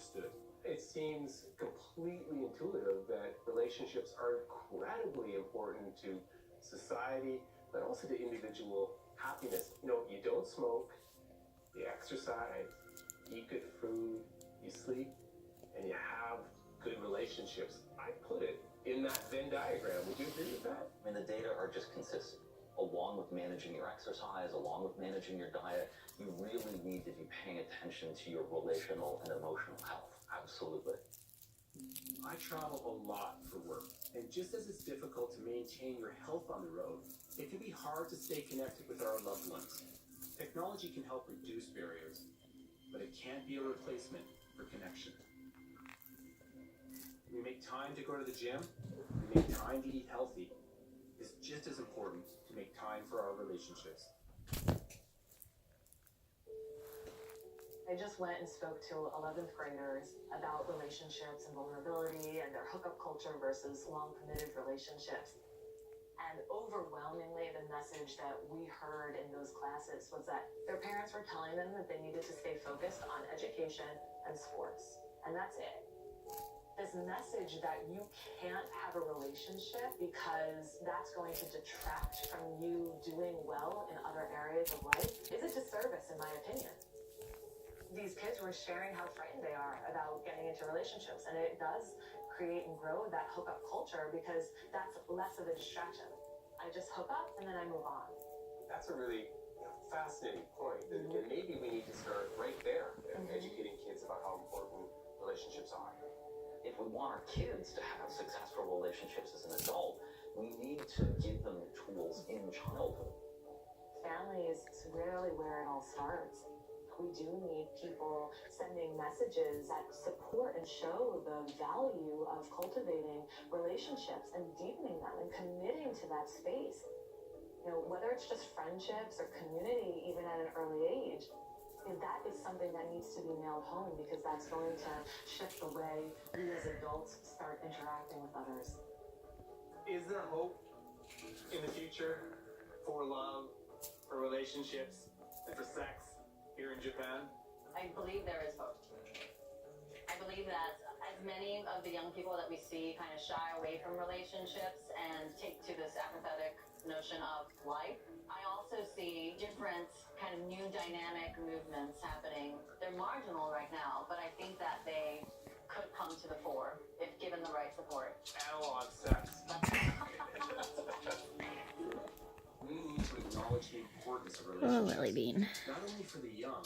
understood. It seems completely intuitive that relationships are incredibly important to society, but also to individual happiness. You don't smoke, you exercise, eat good food, you sleep, and you have good relationships. I put it in that Venn diagram. Would you agree with that? I mean, the data are just consistent. Along with managing your exercise, along with managing your diet, you really need to be paying attention to your relational and emotional health. Absolutely. I travel a lot for work, and just as it's difficult to maintain your health on the road, it can be hard to stay connected with our loved ones. Technology can help reduce barriers, but it can't be a replacement for connection. We make time to go to the gym, we make time to eat healthy. It's just as important to make time for our relationships. I just went and spoke to 11th graders about relationships and vulnerability and their hookup culture versus long-committed relationships. And overwhelmingly, the message that we heard in those classes was that their parents were telling them that they needed to stay focused on education and sports. And that's it. This message that you can't have a relationship because that's going to detract from you doing well in other areas of life is a disservice, in my opinion. These kids were sharing how frightened they are about getting into relationships, and it does create and grow that hookup culture because that's less of a distraction. I just hook up and then I move on. That's a really fascinating point. And maybe we need to start right there and educating kids about how important relationships are. If we want our kids to have successful relationships as an adult, we need to give them the tools in childhood. Family is rarely where it all starts. We do need people sending messages that support and show the value of cultivating relationships and deepening them and committing to that space. Whether it's just friendships or community, even at an early age, that is something that needs to be nailed home because that's going to shift the way we as adults start interacting with others. Is there hope in the future for love, for relationships, and for sex here in Japan? I believe there is hope. I believe that as many of the young people that we see kind of shy away from relationships and take to this apathetic notion of life, I also see different kind of new dynamic movements happening. They're marginal right now, but I think that they could come to the fore if given the right support. Analog sex. We need to acknowledge the importance of relationships. Oh, Lily Bean. Not only for the young,